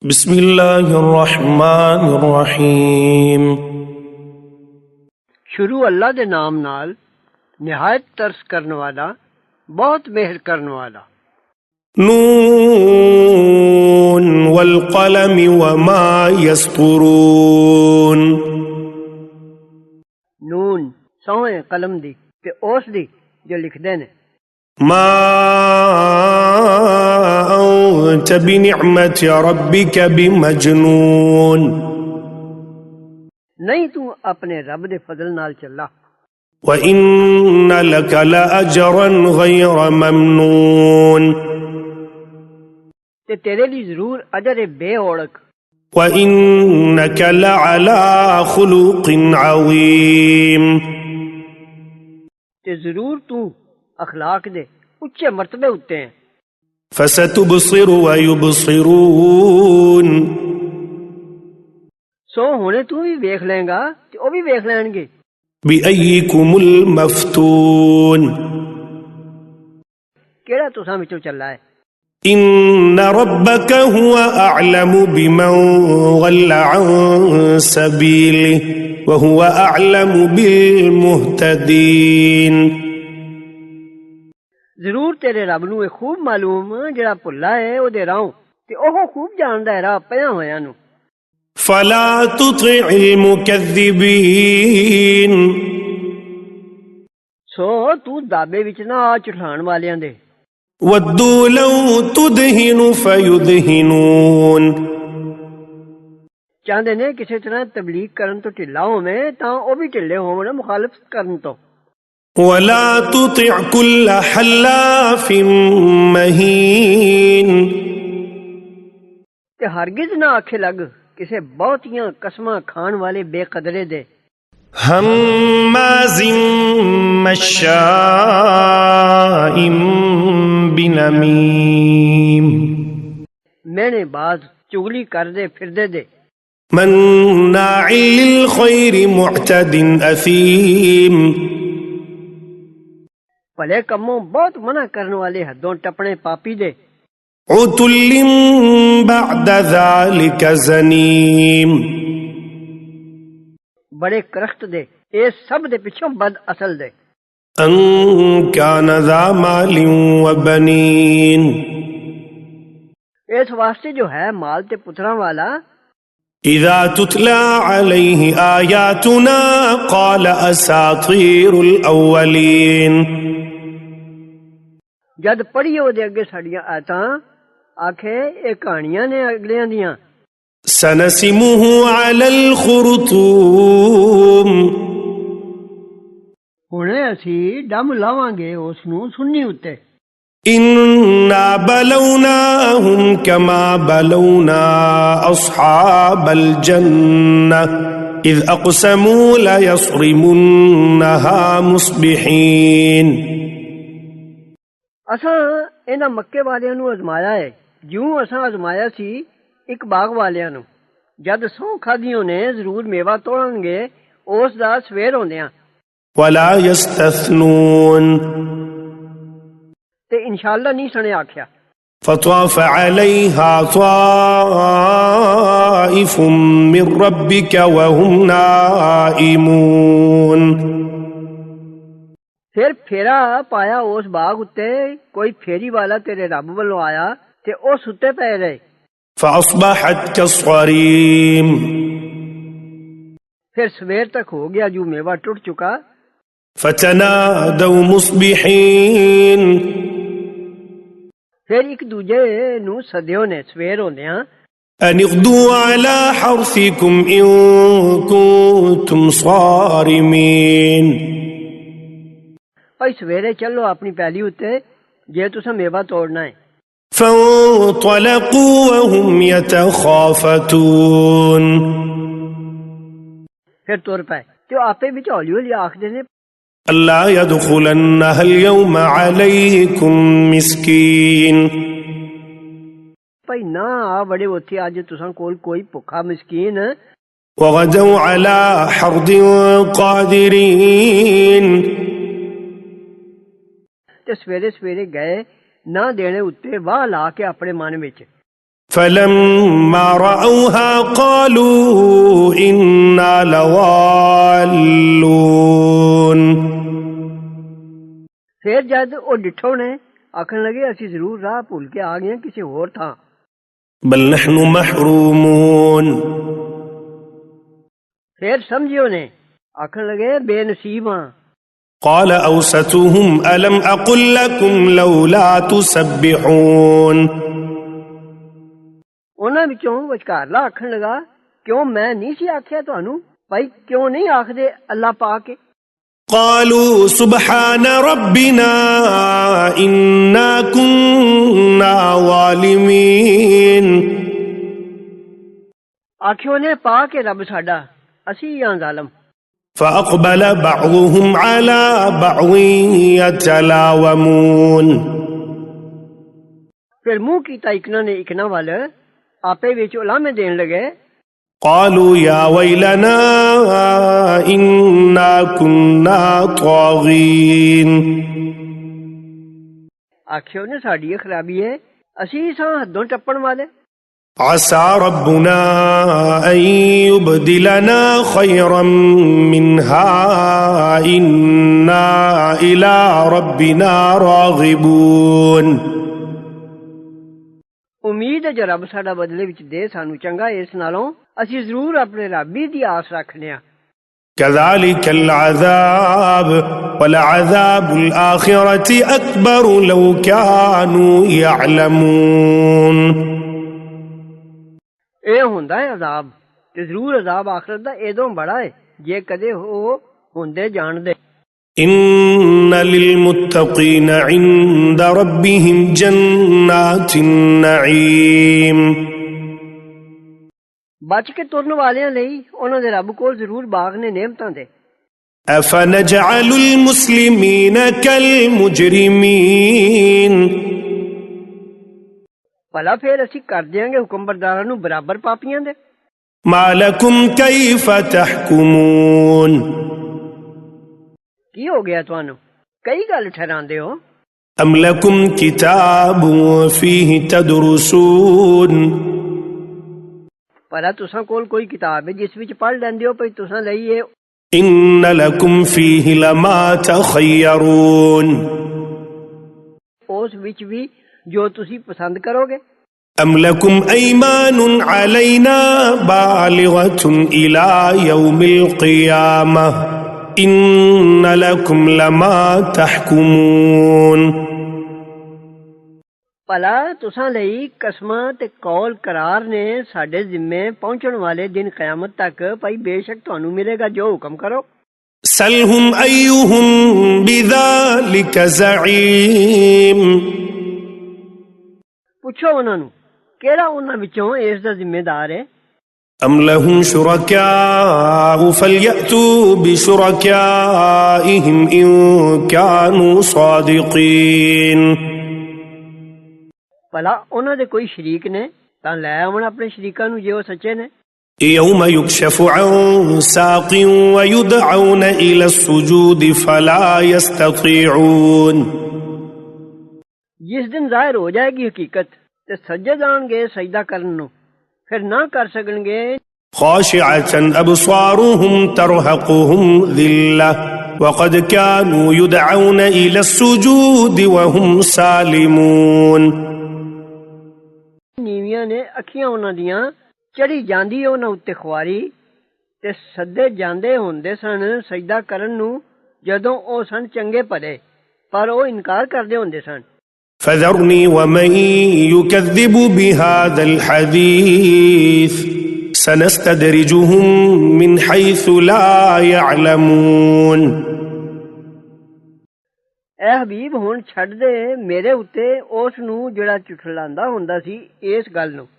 بسم اللہ الرحمن الرحیم۔ شروع اللہ دے نام نال نہایت ترس کرن والا بہت مہر کرن والا۔ نون والقلم وما یسطرون۔ نون سوئیں قلم دی تے اس دی جو لکھ دے نے۔ ما انت بنعمت ربک بمجنون۔ نہیں تو اپنے رب دے فضل نال چلا۔ وَإِنَّ لَكَ لَأَجْرًا غَيْرَ مَمْنُونٍ۔ تے تیرے لیے ضرور اجر بے اوڑک۔ وَإِنَّكَ لَعَلَى خُلُقٍ عَظِيمٍ۔ تے ضرور تو اخلاق دے اچھے مرتبے اتے ہیں۔ فَسَتُبْصِرُ وَيُبْصِرُونَ۔ سو ہونے تو بھی ویکھ لیں گا تے او بھی ویکھ لین گے۔ بِأَيِّكُمُ الْمَفْتُونُ۔ کیڑا تساں وچوں چلا ہے؟ إِنَّ رَبَّكَ هُوَ أَعْلَمُ بِمَنْ ضَلَّ عَنْ سَبِيلِهِ وَهُوَ أَعْلَمُ بِالْمُهْتَدِينَ۔ ضرور تیرے رب نو خوب معلوم جڑا بھلا ہے او دے راہوں تے اوہ خوب جاندا ہے راہ پیاں ہویاں نو۔ فَلَا تُطِعِ الْمُكَذِّبِينَ۔ سو تو دابے وچ نہ آ چٹھان والیاں دے۔ وَدُّوا لَوْ تُدْهِنُ فَيُدْهِنُونَ۔ چاہندے نے کسی طرح تبلیغ کرن تو ٹھلا ہوویں تاں او بھی ٹھلے ہون مخالفت کرن تو۔ وَلَا تُطِعْ كُلَّ حَلَّافٍ مَّهِينٍ۔ تے ہرگز نہ آکھے لگ کسے بہتیاں قسماں کھان والے بے قدرے دے۔ ہمازٍ مشاء بنمیم۔ مینے باز چغلی کر دے پھر دے۔ مناع للخیر معتد اثیم۔ بھلے کموں بہت منع کرنے والے حدوں ٹپنے پاپی دے۔ عتل بعد ذلك زنیم۔ بڑے کرخت دے اے سب دے پچھوں بد اصل دے۔ ان کان ذا مال وبنین۔ اس واسطے جو ہے مال تے پتراں والا۔ اذا تتلى علیہ آیاتنا قال اساطیر الاولین۔ جد پڑھیے او دے اگے ساڈیاں آیتاں آکھے اے کہانیاں نے اگلیاں دیاں۔ سنسمہ علی الخرطوم۔ ہنے اسی ڈم لاواں گے اس نو سنی اتے۔ انا بلوناہم کما بلونا اصحاب الجنہ اذ اقسموا لیصرمنہا مصبحین۔ اساں انہاں مکے والیاں نو ازمایا ہے جوں اساں ازمایا سی ایک باغ والیاں نو۔ جد سو کھادیوں نے ضرور میوہ توڑن گے اس دا سویر ہوندیاں۔ ولا یستثنون۔ تے انشاءاللہ نہیں سنے آکھیا۔ فطاف علیہا طائف من ربک وهم نائمون۔ پھر پھیرا پایا اس باغ اتے کوئی پھیری والا تیرے رب والوں آیا تے او ستے پے رہے۔ فاصبحت کالصریم۔ پھر سویر تک ہو گیا جو میوہ ٹوٹ چکا۔ فتنادوا مصبحین۔ پھر ایک دوجے نو سدیو نے سویر ہوندیاں۔ ان اغدوا علی حرثکم ان کنتم صارمین۔ بھائی سویرے چلو اپنی پیلی اتے جے تساں میوہ توڑنا ہے۔ فانطلقوا وهم يتخافتون۔ پھر تر پے تے آپے وچ ہولی ہولی آکھدے نے اللہ يدخلنها اليوم عليكم مسکین۔ بھائی نہ آ بڑے اوتھے اج تساں کول کوئی بھکھا مسکین۔ وغدوا على حرد قادرین۔ تے سویرے سویرے گئے نہ دینے اتے واہ لا کے اپنے من وچ۔ فلما رأوها قالوا إنا لضالون. پھر جد وہ ڈٹھو نے آکھن لگے اسی ضرور راہ بھول کے آ گئے کسی اور تھا. بل نحن محرومون. پھر سمجھیو نے آکھن لگے بے نصیب ہاں. قال أوسطهم ألم أقل لكم لولا تسبحون. انہاں وچوں وچکارلا آکھن لگا کیوں میں نہیں سی آکھیا تانوں بھائی کیوں نہیں آکھدے اللہ پاک. قالوا سبحان ربنا إنا كنا ظالمين. آکھیو نے پاک رب ساڈا اسی ہاں ظالم. فأقبل بعضهم على بعض يتلاومون. پھر منہ کیتا اکنا نے اکنا وال آپے وچ علامے دین لگے. قالوا يا ويلنا إنا كنا طاغين. آکھیو نے ساڈی خرابی ہے اسی ساں حدوں ٹپن والے. عسى ربنا أن يبدلنا خيرا منها إنا إلى ربنا راغبون. امید ہے جو رب ساڈا بدلے وچ دے سانو چنگا اس نالوں اسی ضرور اپنے رب دی آس رکھنے ہاں. كذلك العذاب ولعذاب الآخرة أكبر لو كانوا يعلمون. اے ہوندا ہے عذاب تے ضرور عذاب آخرت دا ایدوں بڑا ہے جے کدے ہو ہوندے جان دے. إن للمتقين عند ربهم جنات النعيم. بچ کے ترن والیاں لئی انہاں دے رب کول ضرور باغ نے نعمتاں دے. أفنجعل المسلمين كالمجرمين. بھلا پھر اسی کر دیاں گے حکم برداراں نوں برابر پاپیاں دے. ما لكم كيف تحكمون. کی ہو گیا تانوں کئی گل ٹھہراندے ہو. أم لكم كتاب فيه تدرسون. بھلا تساں کول کوئی کتاب ہے جس وچ پڑھ لیندے ہو پئی تساں لئیے. إن لكم فيه لما تخيرون. اس وچ بھی جو تسی پسند کرو گے. أم لكم أيمان علينا بالغة إلى يوم القيامة إن لكم لما تحكمون. بھلا تساں لئی قسماں تے قول قرار نے ساڈے ذمے پہنچن والے دن قیامت تک بھائی بے شک تانوں ملے گا جو حکم کرو. سلهم أيهم بذلك زعيم. پوچھو انہاں نوں کیڑا انہاں وچوں اس دا ذمہ دار ہے. أم لهم شركاء فليأتوا بشركائهم إن كانوا صادقين. بھلا انہاں دے کوئی شریک نے تاں لے آون اپنے شریکاں نوں جے او سچے نے. يوم يكشف عن ساق ويدعون إلى السجود فلا يستطيعون. جس دن ظاہر ہو جائے گی حقیقت تے سجدے جان گے سجدہ کرن نوں پھر نہ کر سکن گے. خاشعة أبصارهم ترهقهم ذلة وقد كانوا يدعون إلى السجود وهم سالمون. نیویاں نے اکھیاں انہاں دیاں چڑھی جاندی انہاں اُتے خواری تے سدے جاندے ہوندے سن سجدہ کرن نوں جدوں او سن چنگے پڑے پر او انکار کردے ہوندے سن. فذرني ومن يكذب بهذا الحديث سنستدرجهم من حيث لا يعلمون. اے حبیب ہن چھڈ دے میرے اُتے اس نوں جڑا چٹھلاندا ہوندا سی اس گل نوں.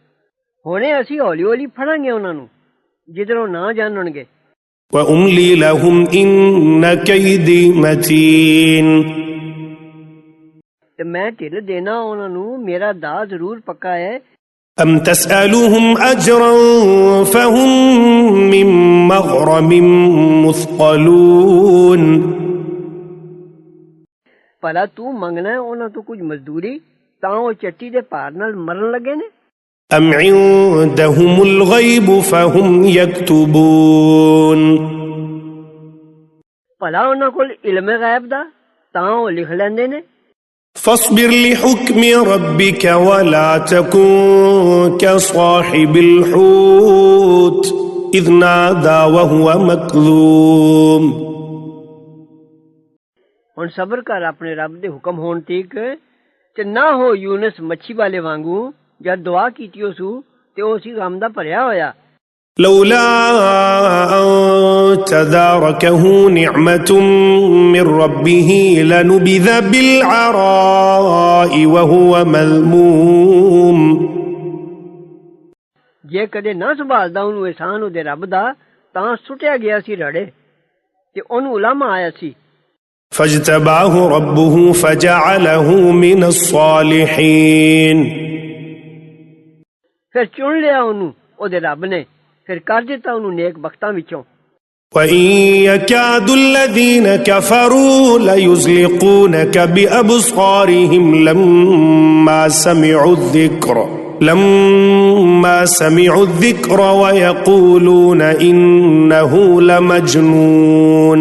ہنے اسی ہولی ہولی پھڑاں گے انہاں نوں جدھروں نہ جانن گے. وأملي لهم إن كيدي متين. تے میں ٹھل دینا انہاں نوں میرا دا ضرور پکا ہے. أم تسألهم أجرا فهم من مغرم مثقلون. بھلا تو منگنا ہے انہاں تو کچھ مزدوری تاں او چٹی دے پار نال مرن لگے نے. أم عندهم الغيب فهم يكتبون ਭਲਾ ਉਹਨਾਂ ਕੋਲ ਇਲਮ ਗੈਬ ਦਾ ਤਾਂ ਉਹ ਲਿਖ ਲੈਂਦੇ ਨੇ। فاصبر لحكم ربك ولا تكن كصاحب الحوت إذ نادى وهو مكذوم ਹੁਣ ਸਬਰ ਕਰ ਆਪਣੇ ਰੱਬ ਦੇ ਹੁਕਮ ਹੋਣ ਤੀਕ ਤੇ ਨਾ ਹੋ ਯੂਨਸ ਮੱਛੀ ਵਾਲੇ ਵਾਂਗੂ ਜਦ ਦੁਆ ਕੀਤੀ ਸੂ ਤੇ ਉਹ ਸੀ ਗਮ ਦਾ ਭਰਿਆ ਹੋਇਆ। لولا أن تداركه نعمة من ربه لنبذ بالعراء وهو مذموم ਜੇ ਕਦੇ ਨਾ ਸੰਭਾਲਦਾ ਉਹਨੂੰ ਇਹਸਾਨ ਉਹਦੇ ਰੱਬ ਦਾ ਤਾਂ ਸੁੱਟਿਆ ਗਿਆ ਸੀ ਰੜੇ ਤੇ ਉਹਨੂੰ ਉਲਾਮਾ ਆਇਆ ਸੀ। فاجتباه ربه فجعله من الصالحين ਫਿਰ ਚੁਣ ਲਿਆ ਉਹਨੂੰ ਉਹਦੇ ਰੱਬ ਨੇ ਫਿਰ ਕਰ ਦਿੱਤਾ ਉਹਨੂੰ ਨੇਕ ਬਖਤਾਂ ਵਿੱਚੋਂ। وإن يكاد الذين كفروا ليزلقونك بأبصارهم لما سمعوا الذكر ويقولون إنه لمجنون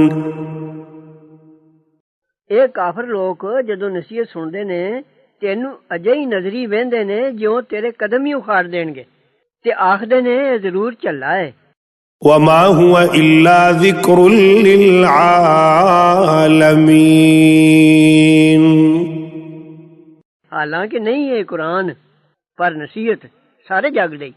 ਇਹ ਕਾਫਰ ਲੋਕ ਜਦੋਂ ਨਸੀਹਤ ਸੁਣਦੇ ਨੇ ਤੈਨੂੰ ਅਜੇ ਹੀ ਨਜ਼ਰੀ ਵਹਿੰਦੇ ਨੇ ਜਿਉਂ ਤੇਰੇ ਕਦਮ ਹੀ ਉਖਾੜ ਦੇਣਗੇ ਤੇ ਆਖਦੇ ਨੇ ਇਹ ਜ਼ਰੂਰ ਝੱਲਾ ਹੈ। وما هو إلا ذكر للعالمين حالانکہ نہیں ہے قرآن پر نصیحت سارے جگ ਲਈ۔